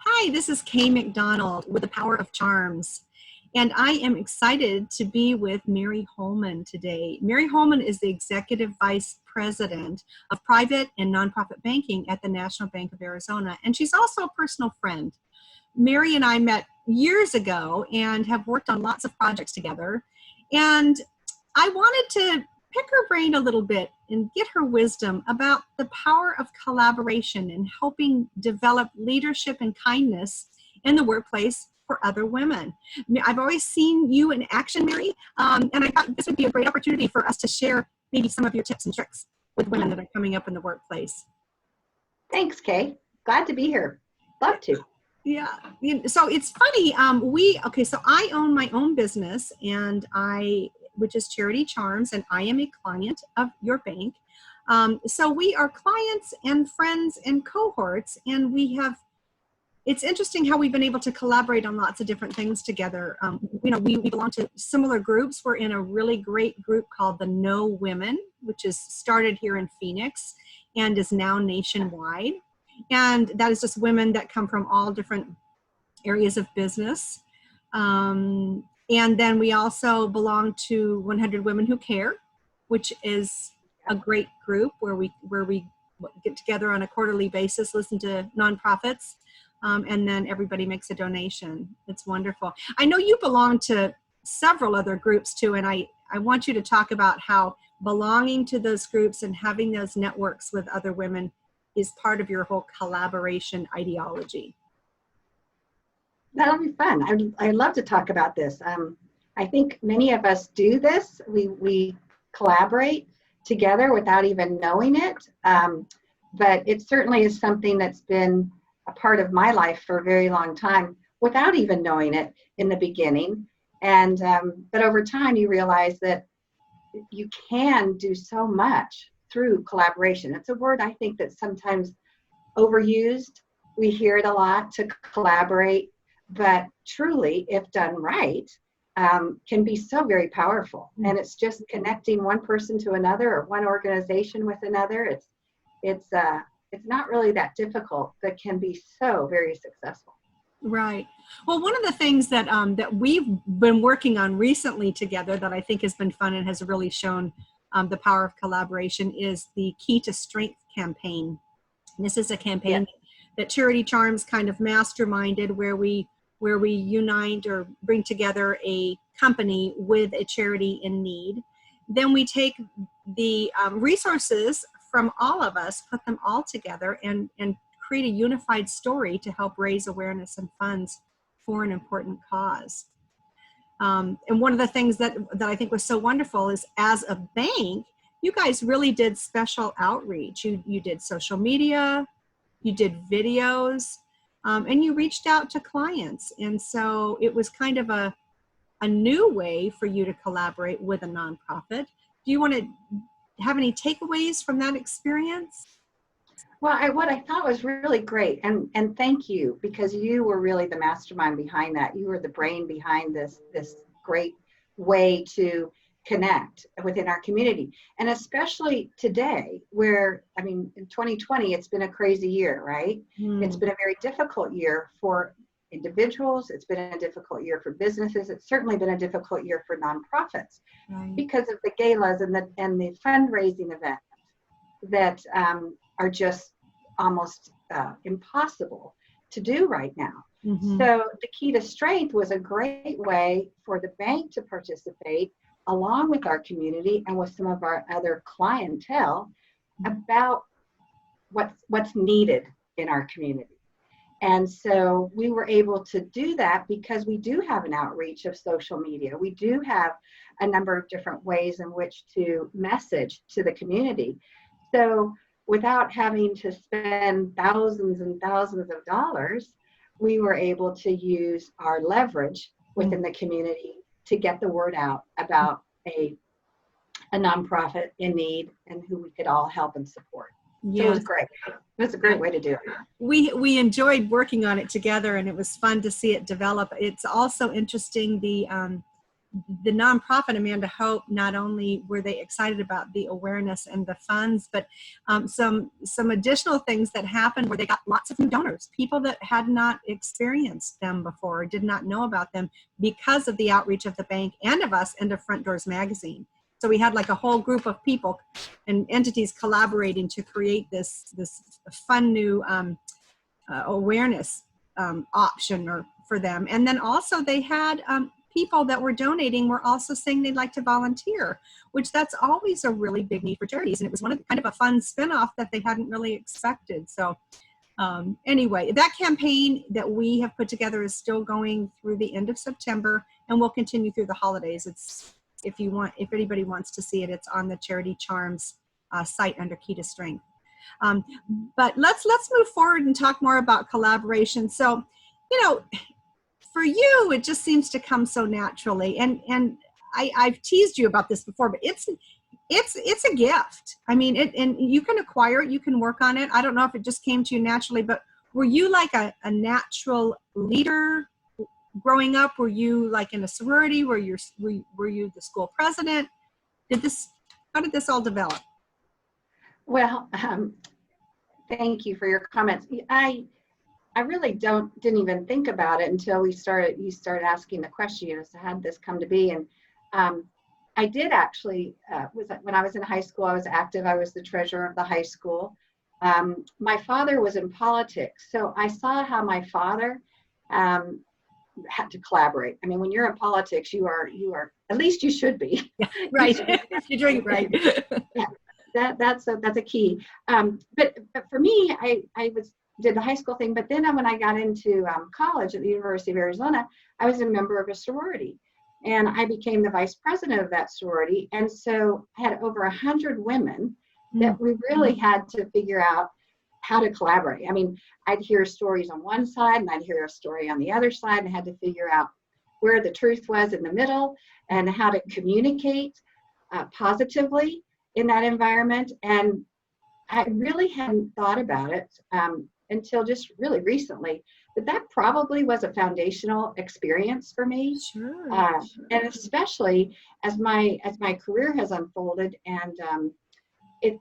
Hi, this is Kay McDonald with the Power of Charms. And I am excited to be with Mary Holman today. Mary Holman is the Executive Vice President of Private and Nonprofit Banking at the National Bank of Arizona. And she's also a personal friend. Mary and I met years ago and have worked on lots of projects together. And I wanted to pick her brain a little bit and get her wisdom about the power of collaboration and helping develop leadership and kindness in the workplace for other women. I've always seen you in action, Mary, and I thought this would be a great opportunity for us to share maybe some of your tips and tricks with women that are coming up in the workplace. Thanks, Kay. Glad to be here. Love to. Yeah. So it's funny. So I own my own business, and which is Charity Charms, and I am a client of your bank. So we are clients and friends and cohorts, and it's interesting how we've been able to collaborate on lots of different things together. We belong to similar groups. We're in a really great group called the Know Women, which is started here in Phoenix and is now nationwide. And that is just women that come from all different areas of business. And then we also belong to 100 Women Who Care, which is a great group where we get together on a quarterly basis, listen to nonprofits, and then everybody makes a donation. It's wonderful. I know you belong to several other groups too, and I want you to talk about how belonging to those groups and having those networks with other women is part of your whole collaboration ideology. That'll be fun. I'd love to talk about this. I think many of us do this. We collaborate together without even knowing it. But it certainly is something that's been a part of my life for a very long time without even knowing it in the beginning. And but over time you realize that you can do so much through collaboration. It's a word I think that's sometimes overused. We hear it a lot, to collaborate. But truly, if done right, can be so very powerful. And it's just connecting one person to another or one organization with another. It's not really that difficult, but can be so very successful. Right. Well, one of the things that we've been working on recently together that I think has been fun and has really shown the power of collaboration is the Key to Strength campaign. And this is a campaign that Charity Charms kind of masterminded, where we unite or bring together a company with a charity in need. Then we take the resources from all of us, put them all together, and create a unified story to help raise awareness and funds for an important cause. And one of the things that I think was so wonderful is, as a bank, you guys really did special outreach. You did social media, you did videos, and you reached out to clients. And so it was kind of a new way for you to collaborate with a nonprofit. Do you want to have any takeaways from that experience? Well, what I thought was really great, and thank you, because you were really the mastermind behind that. You were the brain behind this great way to connect within our community. And especially today, where, in 2020, it's been a crazy year, right? It's been a very difficult year for individuals. It's been a difficult year for businesses. It's certainly been a difficult year for nonprofits, because of the galas and the fundraising events that are just almost impossible to do right now. So the Key to Strength was a great way for the bank to participate along with our community and with some of our other clientele about what's needed in our community. And so we were able to do that because we do have an outreach of social media. We do have a number of different ways in which to message to the community. So without having to spend thousands and thousands of dollars, we were able to use our leverage within the community to get the word out about a nonprofit in need and who we could all help and support. So it was great. It was a great way to do it. We enjoyed working on it together, and it was fun to see it develop. It's also interesting, the nonprofit Amanda Hope, not only were they excited about the awareness and the funds, but some additional things that happened where they got lots of new donors, people that had not experienced them before, did not know about them, because of the outreach of the bank and of us and of Front Doors Magazine. So we had like a whole group of people and entities collaborating to create this fun new awareness option for them. And then also they had people that were donating were also saying they'd like to volunteer, which that's always a really big need for charities. And it was one of kind of a fun spinoff that they hadn't really expected. So anyway, that campaign that we have put together is still going through the end of September, and will continue through the holidays. It's, if anybody wants to see it, it's on the Charity Charms site under Key to Strength. But let's move forward and talk more about collaboration. So, for you, it just seems to come so naturally. And I've teased you about this before, but it's a gift. I mean, and you can acquire it, you can work on it. I don't know if it just came to you naturally, but were you like a natural leader growing up? Were you like in a sorority? Were you the school president? How did this all develop? Well, thank you for your comments. I really didn't even think about it until you started asking the question, so how did this come to be? And I did actually, when I was in high school, I was active. I was the treasurer of the high school. My father was in politics, so I saw how my father had to collaborate. I mean, when you're in politics, you are, at least you should be. Yeah, right. You're doing it right. Yeah, that's a key. But for me, I did the high school thing, but then when I got into college at the University of Arizona, I was a member of a sorority, and I became the vice president of that sorority. And so I had over 100 women that we really had to figure out how to collaborate. I mean, I'd hear stories on one side and I'd hear a story on the other side, and I had to figure out where the truth was in the middle and how to communicate positively in that environment. And I really hadn't thought about it until just really recently, but that probably was a foundational experience for me. Sure. And especially as my career has unfolded, and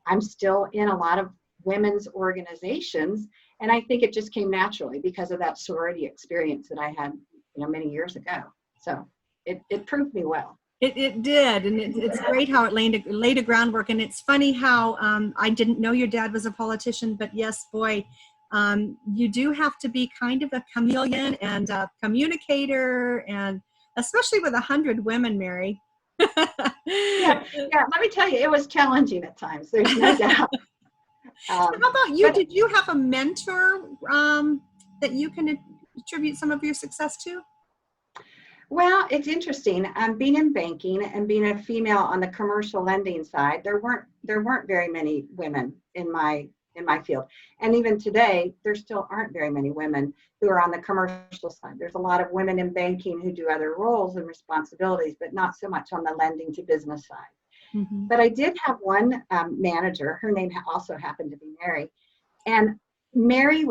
I'm still in a lot of women's organizations, and I think it just came naturally because of that sorority experience that I had, many years ago. So it proved me well. It did, and it's great how it laid a groundwork. And it's funny how I didn't know your dad was a politician, but yes, boy, you do have to be kind of a chameleon and a communicator, and especially with 100 women, Mary. Yeah. Let me tell you, it was challenging at times. There's no doubt. How about you? Did you have a mentor that you can attribute some of your success to? Well, it's interesting. Being in banking and being a female on the commercial lending side, there weren't very many women in my field. And even today, there still aren't very many women who are on the commercial side. There's a lot of women in banking who do other roles and responsibilities, but not so much on the lending to business side. Mm-hmm. But I did have one manager. Her name also happened to be Mary. And Mary she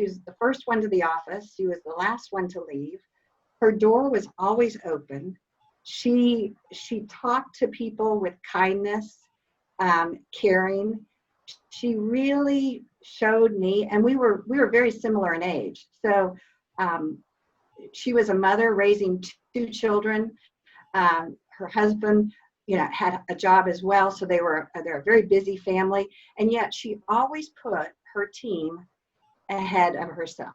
was the first one to the office. She was the last one to leave. Her door was always open. She talked to people with kindness, caring. She really showed me, and we were very similar in age. So she was a mother raising 2 children. Her husband, had a job as well. So they're a very busy family, and yet she always put her team ahead of herself.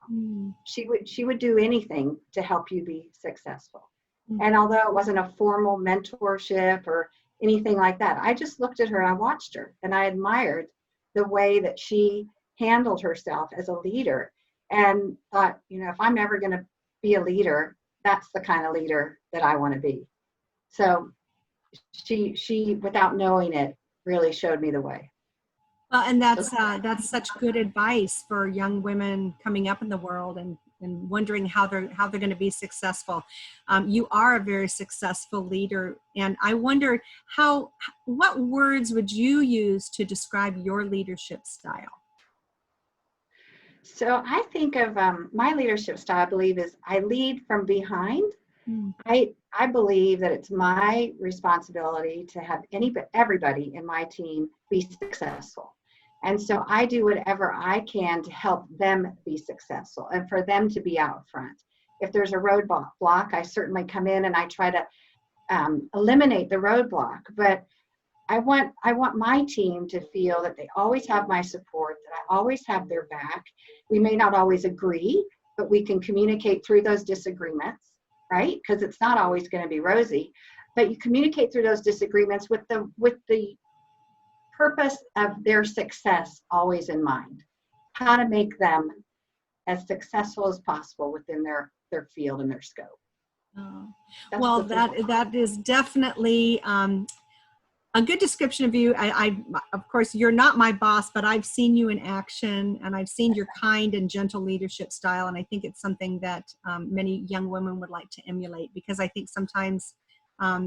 She would do anything to help you be successful. And although it wasn't a formal mentorship or anything like that, I just looked at her and I watched her, and I admired the way that she handled herself as a leader, and thought, if I'm ever going to be a leader, that's the kind of leader that I want to be. So she without knowing it, really showed me the way. Well, and that's such good advice for young women coming up in the world and wondering how they're going to be successful. You are a very successful leader, and I wonder what words would you use to describe your leadership style? So I think of my leadership style, I believe, is I lead from behind Mm. I believe that it's my responsibility to have everybody in my team be successful. And so I do whatever I can to help them be successful and for them to be out front. If there's a roadblock, I certainly come in and I try to eliminate the roadblock. But I want my team to feel that they always have my support, that I always have their back. We may not always agree, but we can communicate through those disagreements, right? Because it's not always going to be rosy. But you communicate through those disagreements with the purpose of their success always in mind. How to make them as successful as possible within their field and their scope. Oh. That's Well, what's important. that is definitely a good description of you. I, of course, you're not my boss, but I've seen you in action, and I've seen your kind and gentle leadership style, and I think it's something that many young women would like to emulate, because I think sometimes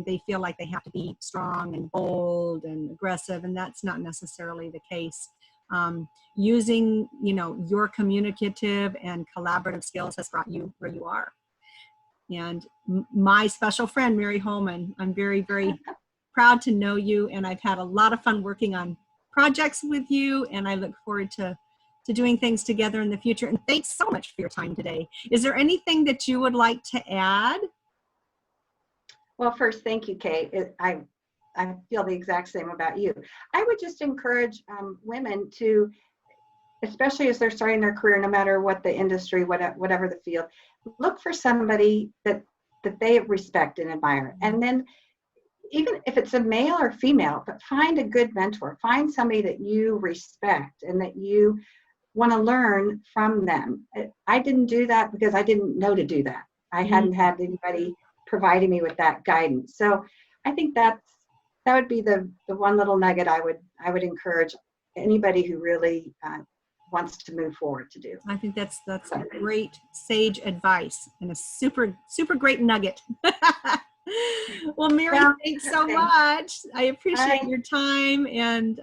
they feel like they have to be strong and bold and aggressive, and that's not necessarily the case. Using, your communicative and collaborative skills has brought you where you are. And my special friend, Mary Holman, I'm very, very proud to know you, and I've had a lot of fun working on projects with you, and I look forward to doing things together in the future. And thanks so much for your time today. Is there anything that you would like to add? Well, first, thank you, Kay. I feel the exact same about you. I would just encourage women to, especially as they're starting their career, no matter what the industry, whatever the field, look for somebody that they respect and admire. And then even if it's a male or female, but find a good mentor, find somebody that you respect and that you want to learn from them. I didn't do that because I didn't know to do that. I hadn't had anybody providing me with that guidance. So I think that would be the one little nugget I would encourage anybody who really wants to move forward to do. I think that's great sage advice and a super, super great nugget. Well, Mary, thanks so much. I appreciate your time. And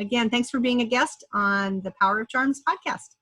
again, thanks for being a guest on the Power of Charms podcast.